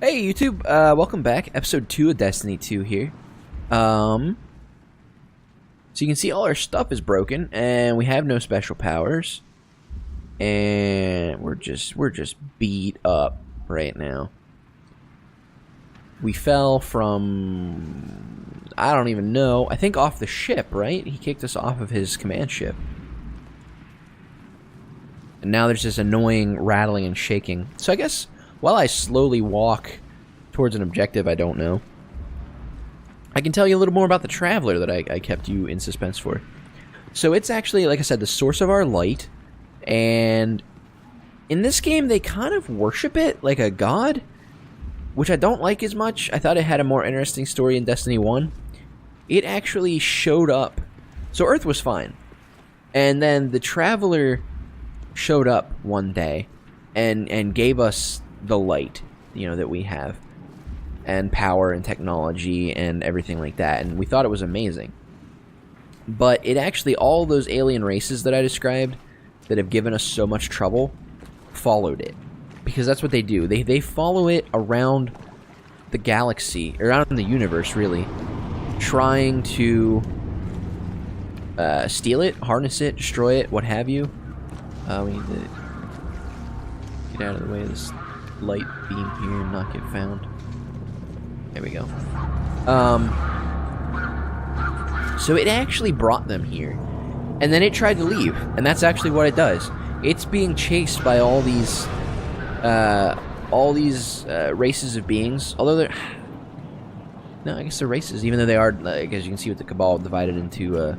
Hey YouTube, welcome back. Episode 2 of Destiny 2 here. So you can see all our stuff is broken, and we have no special powers. And we're just beat up right now. We fell from... I don't even know. I think off the ship, right? He kicked us off of his command ship. And now there's this annoying rattling and shaking. So I guess... while I slowly walk towards an objective I don't know, I can tell you a little more about the Traveler that I kept you in suspense for. So it's actually, like I said, the source of our light, and in this game they kind of worship it like a god, which I don't like as much. I thought it had a more interesting story in Destiny 1. It actually showed up. So Earth was fine, and then the Traveler showed up one day and gave us the light, you know, that we have, and power and technology and everything like that, and we thought it was amazing. But it actually, all those alien races that I described that have given us so much trouble followed it, because that's what they do. They follow it around the galaxy, around the universe really, trying to steal it, harness it, destroy it, what have you. We need to get out of the way of this light beam here and not get found. There we go. So it actually brought them here, and then it tried to leave, and that's actually what it does. It's being chased by all these races of beings. Although they're... no, I guess they're races, even though they are, like, as you can see with the Cabal divided into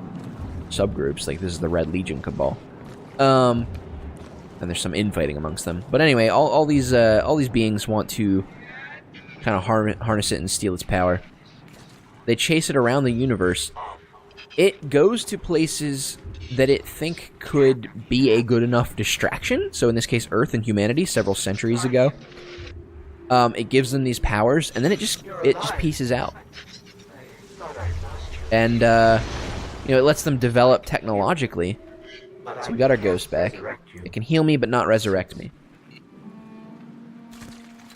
subgroups. Like, this is the Red Legion Cabal. And there's some infighting amongst them. But anyway, all these beings want to kind of harness it and steal its power. They chase it around the universe. It goes to places that it think could be a good enough distraction. So in this case, Earth and humanity, several centuries ago. It gives them these powers, and then it just pieces out. And you know, it lets them develop technologically. So we got our ghost back. It can heal me, but not resurrect me.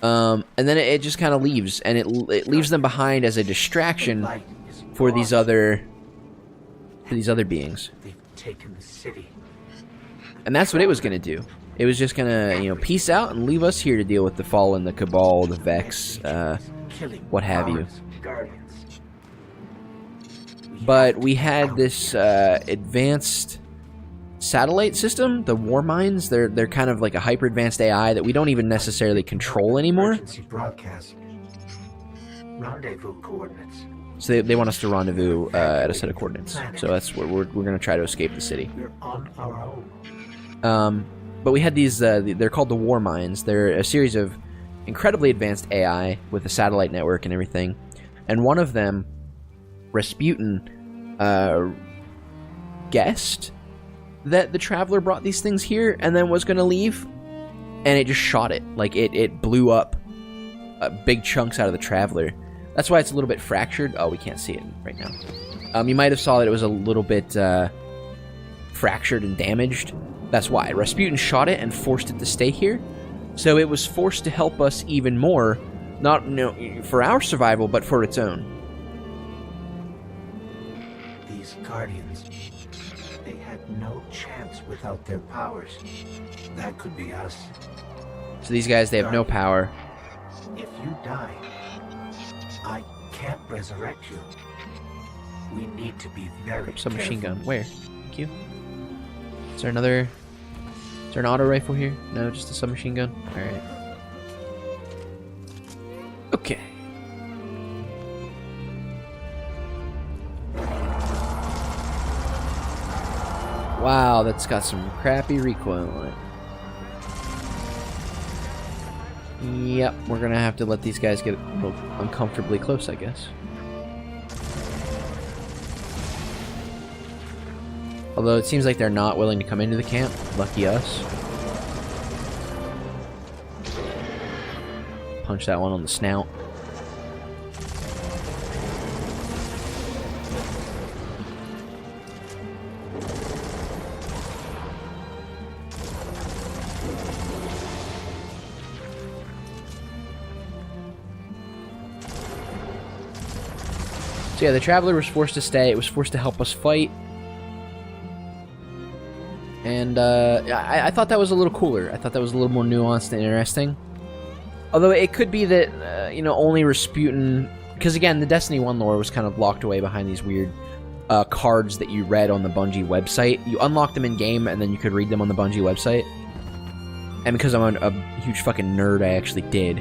And then it just kind of leaves, and it leaves them behind as a distraction for these other beings. And that's what it was gonna do. It was just gonna, you know, peace out and leave us here to deal with the Fallen, the Cabal, the Vex, what have you. But we had this advanced satellite system, the war mines. They're kind of like a hyper advanced AI that we don't even necessarily control anymore. Rendezvous coordinates. So they want us to rendezvous at a set of coordinates. So that's where we're going to try to escape the city. We're on our own. But we had these. They're called the war mines. They're a series of incredibly advanced AI with a satellite network and everything. And one of them, Rasputin, guessed that the Traveler brought these things here and then was going to leave, and it just shot it. Like, it blew up big chunks out of the Traveler. That's why it's a little bit fractured. Oh, we can't see it right now. You might have saw that it was a little bit fractured and damaged. That's why. Rasputin shot it and forced it to stay here. So it was forced to help us even more, not, you know, for our survival, but for its own. These Guardians, they had no chance without their powers. That could be us. So these guys, they have no power. If you die, I can't resurrect you. We need to be very careful. Submachine gun. Where? Thank you. Is there another... is there an auto rifle here? No, just a submachine gun? Alright. Okay. Wow, that's got some crappy recoil on it. Yep, we're gonna have to let these guys get a little uncomfortably close, I guess. Although it seems like they're not willing to come into the camp. Lucky us. Punch that one on the snout. So yeah, the Traveler was forced to stay. It was forced to help us fight. And I thought that was a little cooler. I thought that was a little more nuanced and interesting. Although it could be that, you know, only Rasputin... Because again, the Destiny 1 lore was kind of locked away behind these weird cards that you read on the Bungie website. You unlocked them in-game, and then you could read them on the Bungie website. And because I'm a huge fucking nerd, I actually did.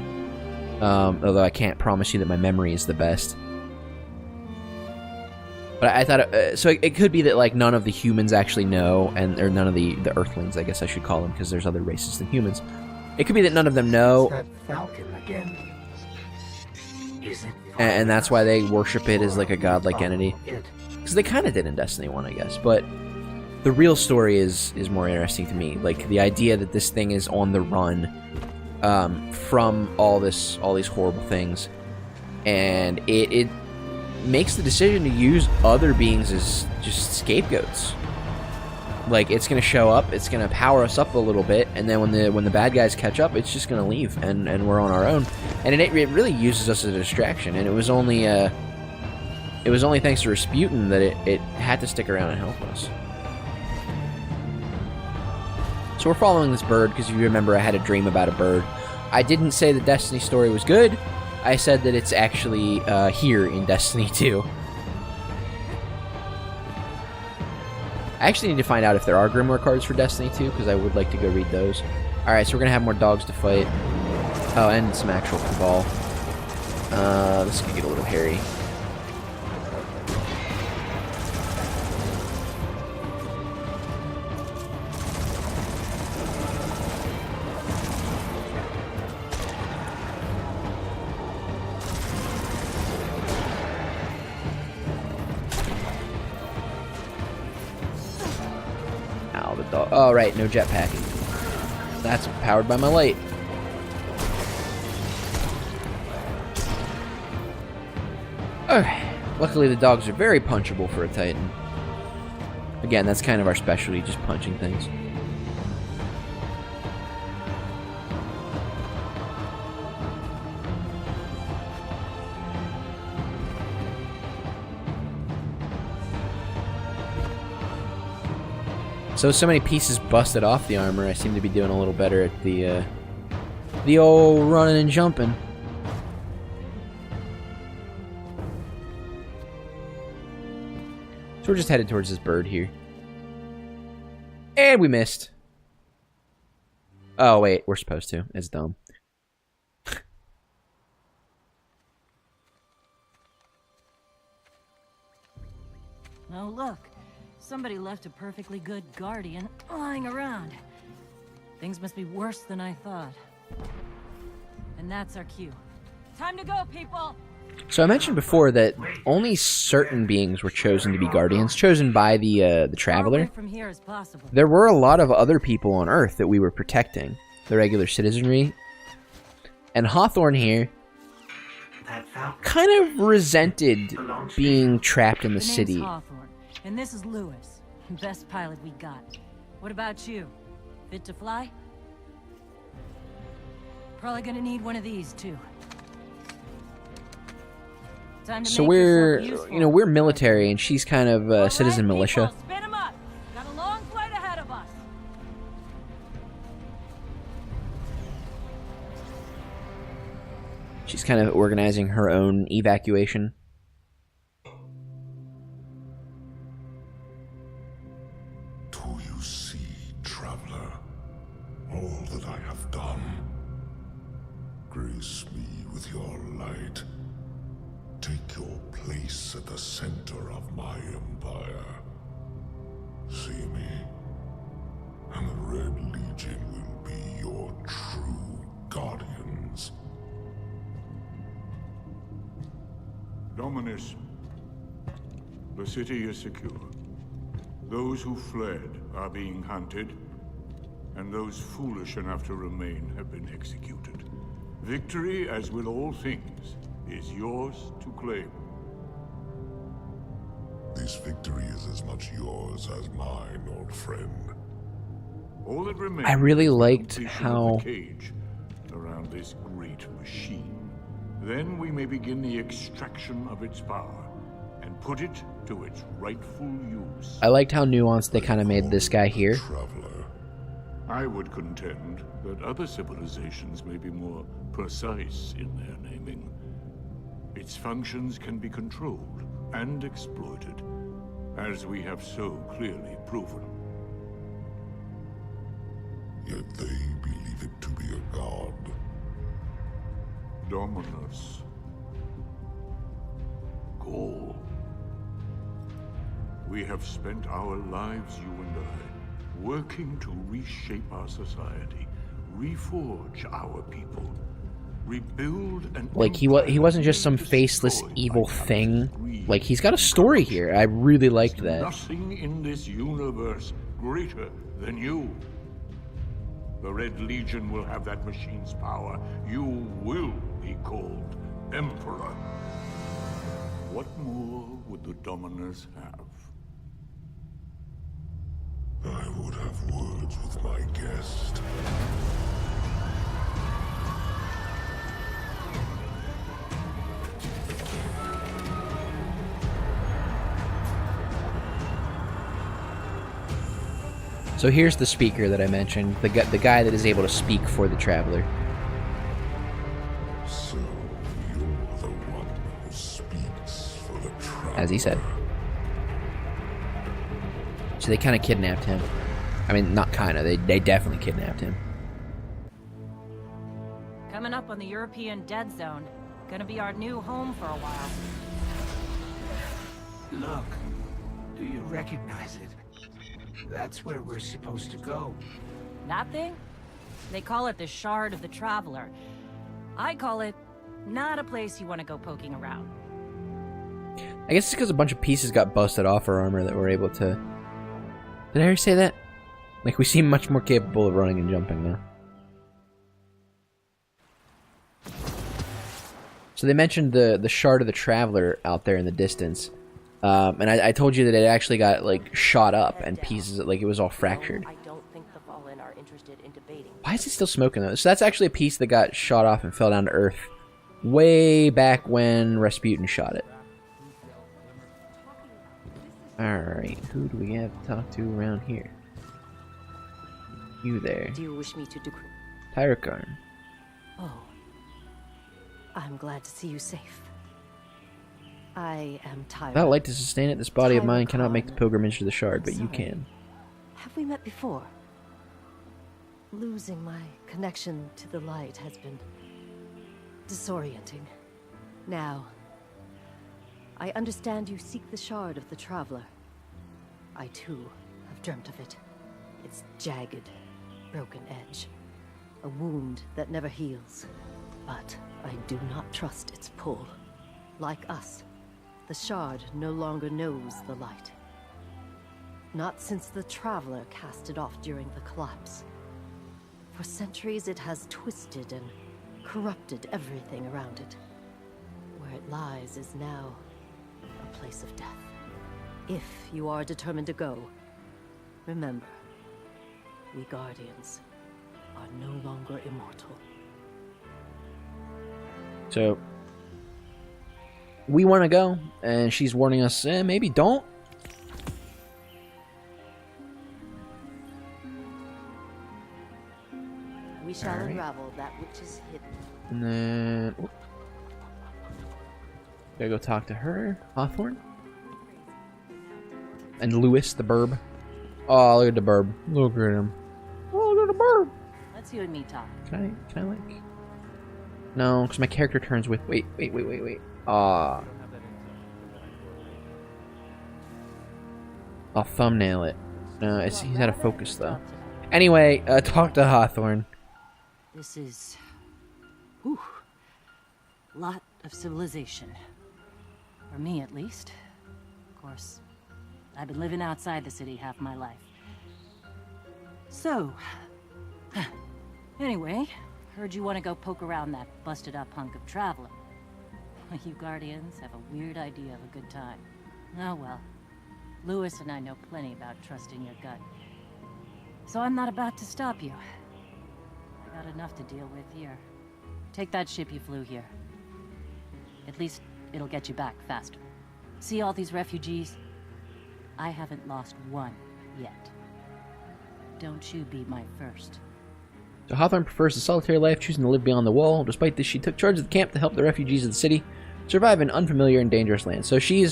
Although I can't promise you that my memory is the best. But I thought... so it could be that, like, none of the humans actually know, or none of the Earthlings, I guess I should call them, because there's other races than humans. It could be that none of them know. That falcon again. Is it And that's why they worship it as, like, a godlike entity. Because they kind of did in Destiny 1, I guess. But the real story is more interesting to me. Like, the idea that this thing is on the run from all these horrible things. And it makes the decision to use other beings as just scapegoats. Like, it's going to show up, it's going to power us up a little bit, and then when the bad guys catch up, it's just going to leave, and we're on our own. And it really uses us as a distraction, and it was only thanks to Rasputin that it had to stick around and help us. So we're following this bird, because if you remember, I had a dream about a bird. I didn't say the Destiny story was good, I said that it's actually here in Destiny 2. I actually need to find out if there are Grimoire cards for Destiny 2, because I would like to go read those. Alright, so we're going to have more dogs to fight. Oh, and some actual Cabal. This could get a little hairy. Oh, right, no jetpack. That's powered by my light. Luckily, the dogs are very punchable for a Titan. Again, that's kind of our specialty, just punching things. So many pieces busted off the armor, I seem to be doing a little better at the old running and jumping. So we're just headed towards this bird here. And we missed. Oh, wait, we're supposed to. It's dumb. Oh, look. Somebody left a perfectly good guardian lying around. Things must be worse than I thought. And that's our cue. Time to go, people! So I mentioned before that only certain beings were chosen to be guardians, chosen by the Traveler. From here as possible. There were a lot of other people on Earth that we were protecting, the regular citizenry. And Hawthorne here kind of resented being trapped in the city. Hawthorne, and this is Lewis, best pilot we got. What about you? Fit to fly? Probably gonna need one of these too. So we're, you know, we're military, and she's kind of citizen militia. Spin 'em up. Got a long flight ahead of us. She's kind of organizing her own evacuation. Do you see, traveler, all that I have done? Grace me with your light. Take your place at the center of my empire. See me, and the Red Legion will be your true guardians. Dominus, the city is secure. Those who fled are being hunted, and those foolish enough to remain have been executed. Victory, as with all things, is yours to claim. This victory is as much yours as mine, old friend. All that remains I really is the liked completion how of the cage around this great machine. Then we may begin the extraction of its power, and put it to its rightful use. I liked how nuanced they kind of made this guy here. Traveler. I would contend that other civilizations may be more precise in their naming. Its functions can be controlled and exploited, as we have so clearly proven. Yet they believe it to be a god. Dominus. Goal. We have spent our lives, you and I, working to reshape our society, reforge our people, rebuild an Like, he wasn't just some faceless evil thing. Like, he's got a story here. I really liked that. Nothing in this universe greater than you. The Red Legion will have that machine's power. You will be called Emperor. What more would the Dominus have? I would have words with my guest. So here's the speaker that I mentioned, the guy that is able to speak for the Traveler. So you're the one who speaks for the traveler. As he said. So they kind of kidnapped him. I mean, not kind of. They definitely kidnapped him. Coming up on the European Dead Zone. Gonna be our new home for a while. Look, do you recognize it? That's where we're supposed to go. That thing? They call it the Shard of the Traveler. I call it not a place you want to go poking around. I guess it's because a bunch of pieces got busted off our armor that we're able to... Did I already say that? Like, we seem much more capable of running and jumping now. So they mentioned the Shard of the Traveler out there in the distance. And I told you that it actually got, like, shot up and pieces, like, it was all fractured. I don't think the Fallen are interested in debating. Why is he still smoking, though? So that's actually a piece that got shot off and fell down to Earth way back when Rasputin shot it. Alright, who do we have to talk to around here? You there. Do you wish me to decree? Tyrakarn. Oh. I'm glad to see you safe. I am tired. Without light to sustain it, this body of mine cannot make the Tyrakarn. pilgrimage to the Shard, but you Sorry. can. Have we met before? Losing my connection to the light has been disorienting. Now, I understand you seek the Shard of the Traveler. I too have dreamt of it. Its jagged, broken edge. A wound that never heals. But I do not trust its pull. Like us, the Shard no longer knows the light. Not since the Traveler cast it off during the collapse. For centuries it has twisted and corrupted everything around it. Where it lies is now a place of death. If you are determined to go, remember, we Guardians are no longer immortal. So, we want to go, and she's warning us, maybe don't. We shall Alright. unravel that which is hidden. And then... Oop. Gotta go talk to her. Hawthorne? And Lewis, the burb. Oh, look at the burb. Look at him. Oh, look at the burb. Let's you and me talk. Can I like... No, because my character turns with... Wait. Ah. I'll thumbnail it. No, he's out of focus, though. Anyway, talk to Hawthorne. This is... Whew. Lot of civilization. For me, at least. Of course, I've been living outside the city half my life. So... Anyway, heard you want to go poke around that busted-up hunk of Traveler. You Guardians have a weird idea of a good time. Oh well. Lewis and I know plenty about trusting your gut. So I'm not about to stop you. I got enough to deal with here. Take that ship you flew here. At least it'll get you back faster. See all these refugees? I haven't lost one yet. Don't you be my first. So Hawthorne prefers the solitary life, choosing to live beyond the wall. Despite this, she took charge of the camp to help the refugees of the city survive in unfamiliar and dangerous lands. So she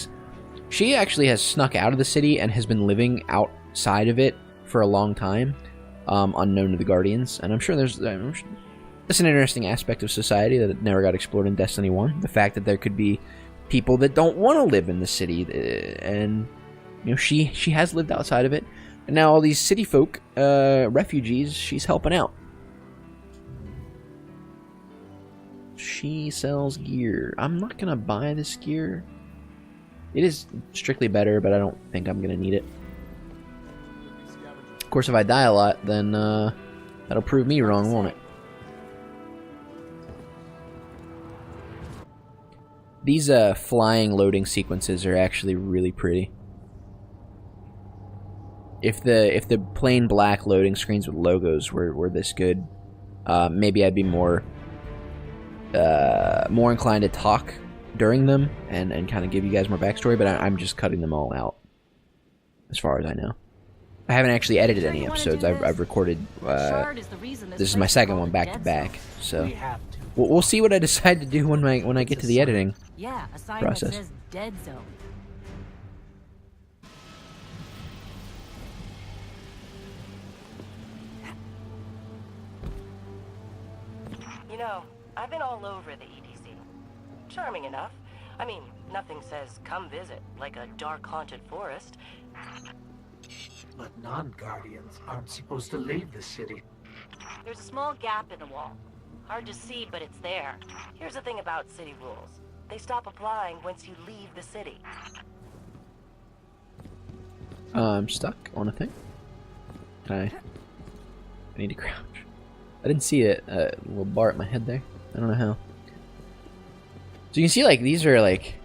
actually has snuck out of the city and has been living outside of it for a long time, unknown to the Guardians. And I'm sure that's an interesting aspect of society that never got explored in Destiny 1. The fact that there could be people that don't want to live in the city, and you know, she has lived outside of it, and now all these city folk, refugees, she's helping out. She sells gear. I'm not gonna buy this gear. It is strictly better, but I don't think I'm gonna need it. Of course, if I die a lot, then that'll prove me wrong, won't it? These flying loading sequences are actually really pretty. If the plain black loading screens with logos were this good, maybe I'd be more inclined to talk during them and kind of give you guys more backstory, but I'm just cutting them all out, as far as I know. I haven't actually edited any episodes. I've recorded, this is my second one back to back, so we'll see what I decide to do when I get to the editing process. Says dead zone. You know, I've been all over the EDC. Charming enough. I mean, nothing says come visit like a dark haunted forest. But non-Guardians aren't supposed to leave the city. There's a small gap in the wall. Hard to see, but it's there. Here's the thing about city rules. They stop applying once you leave the city. I'm stuck on a thing. I need to crouch. I didn't see a little bar at my head there. I don't know how. So you can see, like, these are like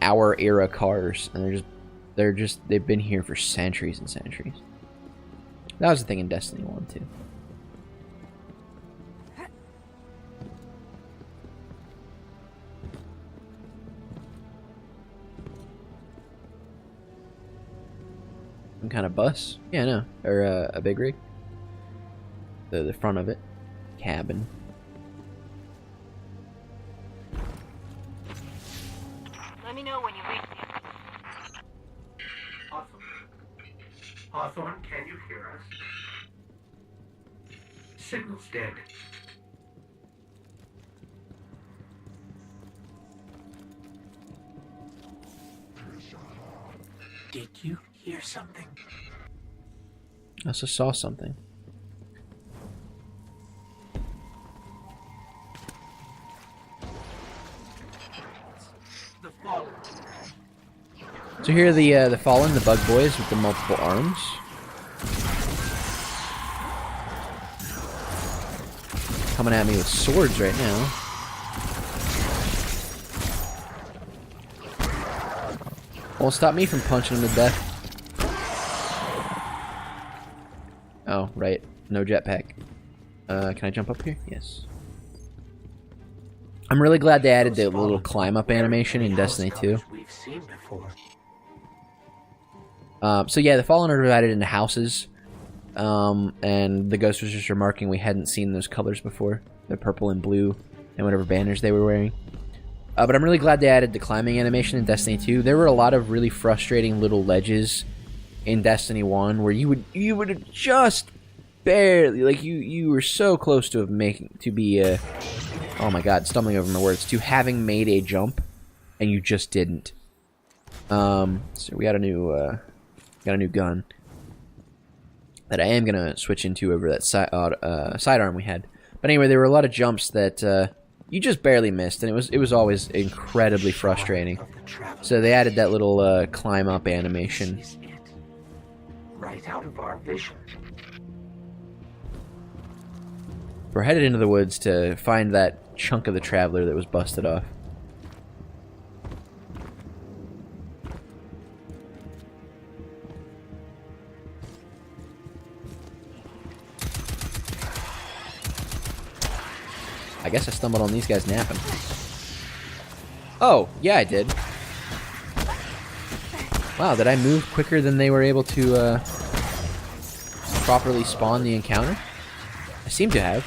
our era cars, and they've been here for centuries and centuries. That was the thing in Destiny 1 too. Some kind of bus? Yeah, no, or a big rig. The front of it, cabin. Let me know when you reach me. Hawthorne, can you hear us? Signal's dead. Did you hear something? I also saw something. The Fallen. So here are the Fallen, the bug boys with the multiple arms. Coming at me with swords right now. Won't stop me from punching them to death. Oh, right. No jetpack. Can I jump up here? Yes. I'm really glad they added the little climb-up animation in Destiny 2. We've seen before. So yeah, the Fallen are divided into houses. And the Ghost was just remarking we hadn't seen those colors before. The purple and blue and whatever banners they were wearing. But I'm really glad they added the climbing animation in Destiny 2. There were a lot of really frustrating little ledges in Destiny 1 where you would have just barely, like, you were so close to oh my god, stumbling over my words, to having made a jump and you just didn't. So we got a new gun that I am gonna switch into over that sidearm we had. But anyway, there were a lot of jumps that you just barely missed, and it was always incredibly frustrating. So they added that little climb up animation. Right out of our vision. We're headed into the woods to find that chunk of the Traveler that was busted off. I guess I stumbled on these guys napping. Oh, yeah, I did. Wow, did I move quicker than they were able to properly spawn the encounter? I seem to have.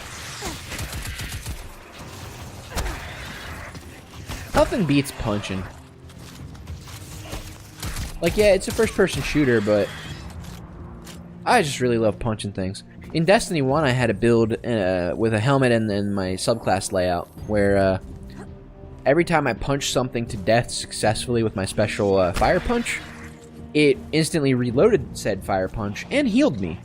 Nothing beats punching. Like, yeah, it's a first-person shooter, but I just really love punching things. In Destiny 1, I had a build with a helmet and my subclass layout, where every time I punched something to death successfully with my special fire punch, it instantly reloaded said fire punch and healed me.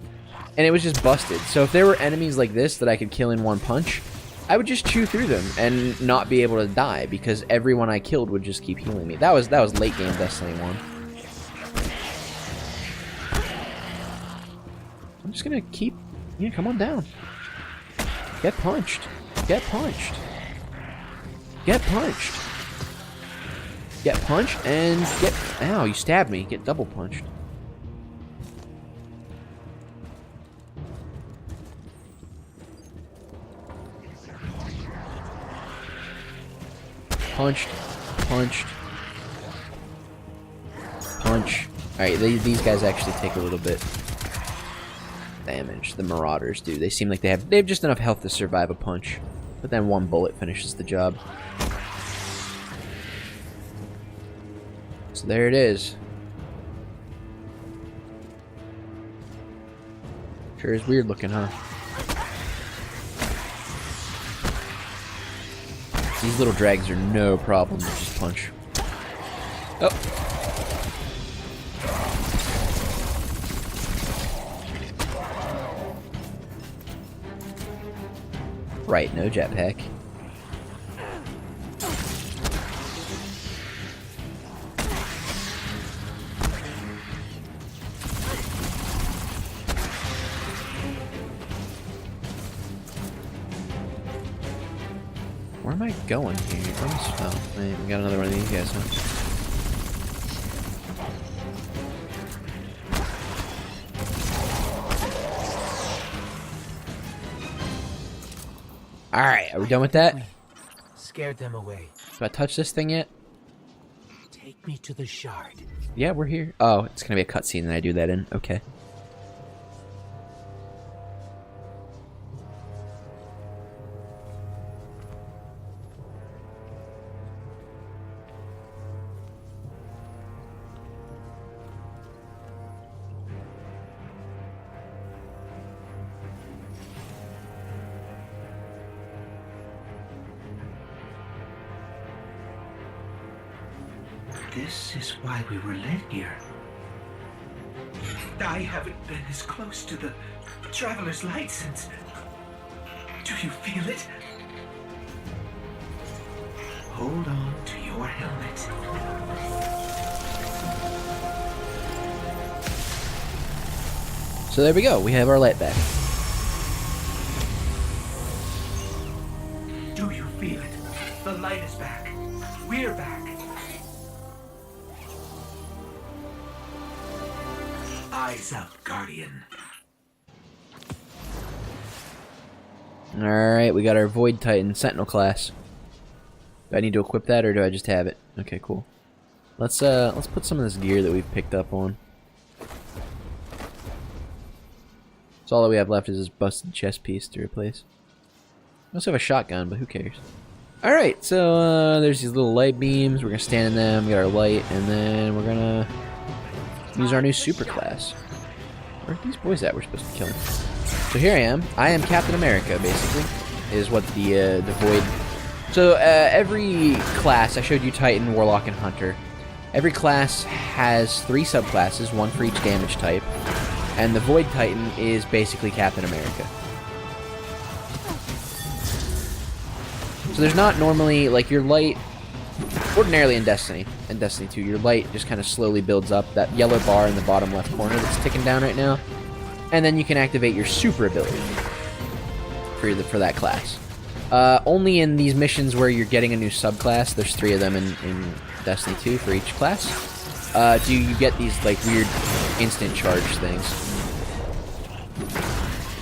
And it was just busted. So if there were enemies like this that I could kill in one punch, I would just chew through them and not be able to die, because everyone I killed would just keep healing me. That was late game Destiny 1. I'm just gonna keep... Yeah, come on down. Get punched. Get punched. Get punched. Get punched and get... Ow, you stabbed me. Get double punched. Punched. Punched. Punch. Alright, these guys actually take a little bit damage. The Marauders do. They seem like they have just enough health to survive a punch. But then one bullet finishes the job. So there it is. Sure is weird looking, huh? These little drags are no problem to just punch. Oh. Right, no jetpack. Where am I going here? Oh, wait, we got another one of these guys, huh? Alright, are we done with that? Scared them away. Do I touch this thing yet? Take me to the shard. Yeah, we're here. Oh, it's gonna be a cutscene that I do that in. Okay. This is why we were led here. I haven't been as close to the Traveler's Light since... Do you feel it? Hold on to your helmet. So there we go. We have our light back. Do you feel it? The light is back. We're back. Eyes up, Guardian. Alright, we got our Void Titan Sentinel class. Do I need to equip that, or do I just have it? Okay, cool. Let's put some of this gear that we've picked up on. So all that we have left is this busted chest piece to replace. We also have a shotgun, but who cares? Alright, so there's these little light beams. We're gonna stand in them, get our light, and then we're gonna use our new super class. Where are these boys at? We're supposed to kill them. So here I am. I am Captain America, basically, is what the Void... So every class, I showed you Titan, Warlock, and Hunter. Every class has 3 subclasses, 1 for each damage type. And the Void Titan is basically Captain America. So there's not normally, like, your light... Ordinarily in Destiny 2, your light just kind of slowly builds up. That yellow bar in the bottom left corner that's ticking down right now. And then you can activate your super ability for that class. Only in these missions where you're getting a new subclass, there's 3 of them in Destiny 2 for each class, do you get these, like, weird instant charge things.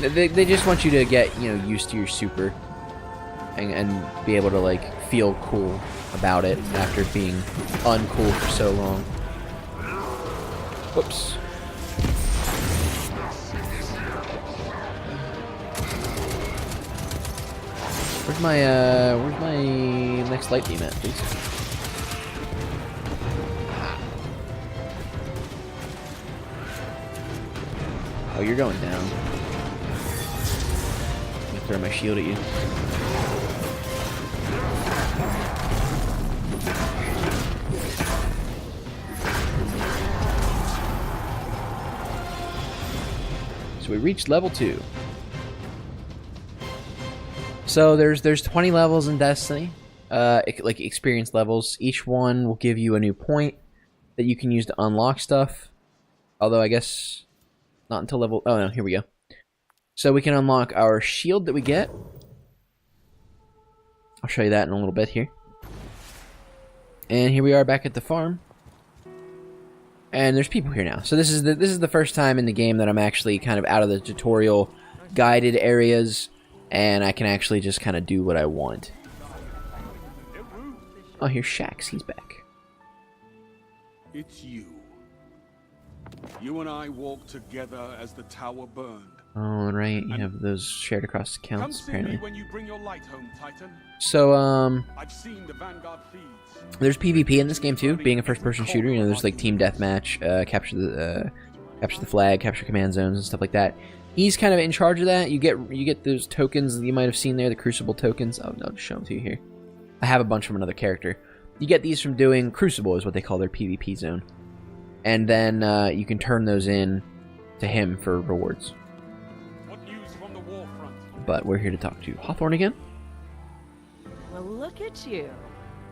They just want you to get, you know, used to your super and be able to, like, feel cool about it after being uncool for so long. Whoops. Where's my next light beam at, please? Oh, you're going down. I'm gonna throw my shield at you. So we reached level 2. So there's 20 levels in Destiny, like experience levels. Each one will give you a new point that you can use to unlock stuff. Although I guess not until level... Oh no, here we go. So we can unlock our shield that we get. I'll show you that in a little bit here. And here we are back at the farm. And there's people here now. So this is the first time in the game that I'm actually kind of out of the tutorial guided areas. And I can actually just kind of do what I want. Oh, here's Shax. He's back. It's you. You and I walked together as the tower burned. Oh, right. You have those shared across accounts, Come see apparently. me when you bring your light home, Titan. So, I've seen the Vanguard feeds. there's PvP in this game too. Being a first-person shooter, you know, there's like team deathmatch, capture the flag, capture command zones, and stuff like that. He's kind of in charge of that. You get those tokens that you might have seen there, the Crucible tokens. Oh, I'll just show them to you here. I have a bunch from another character. You get these from doing Crucible, is what they call their PvP zone, and then you can turn those in to him for rewards. What news from the war front? But we're here to talk to Hawthorne again. Well, look at you.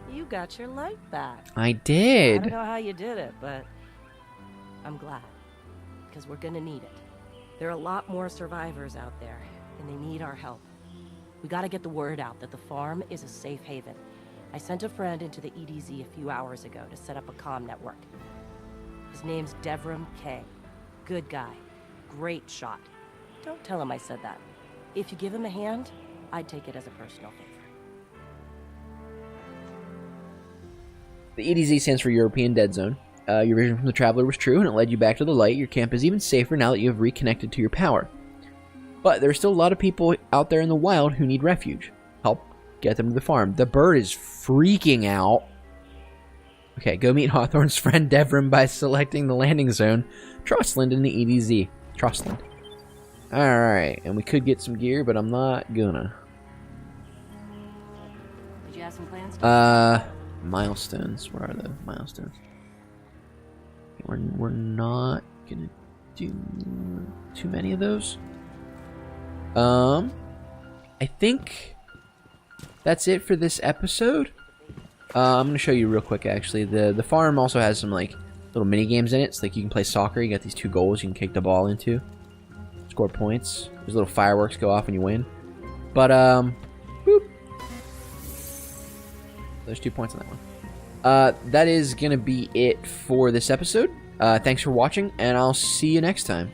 You got your light back. I I did. don't know how you did it, but I'm glad. Because we're gonna need it. There are a lot more survivors out there, and they need our help. We gotta get the word out that the farm is a safe haven. I sent a friend into the EDZ a few hours ago to set up a comm network. His name's Devram K. Good guy. Great shot. Don't tell him I said that. If you give him a hand, I'd take it as a personal favor. The EDZ stands for European Dead Zone. Your vision from the Traveler was true, and it led you back to the light. Your camp is even safer now that you have reconnected to your power. But there are still a lot of people out there in the wild who need refuge. Help get them to the farm. The bird is freaking out. Okay, go meet Hawthorne's friend Devram by selecting the landing zone, Trostland in the EDZ. Trostland. Alright, and we could get some gear, but I'm not gonna. Did you have some plans? Milestones. Where are the milestones? We're not gonna do too many of those. I think that's it for this episode. I'm gonna show you real quick. Actually, the farm also has some like little mini games in it. It's like you can play soccer. You got these 2 goals you can kick the ball into, score points. There's little fireworks go off when you win. But boop. There's 2 points on that one. That is gonna be it for this episode. Thanks for watching, and I'll see you next time.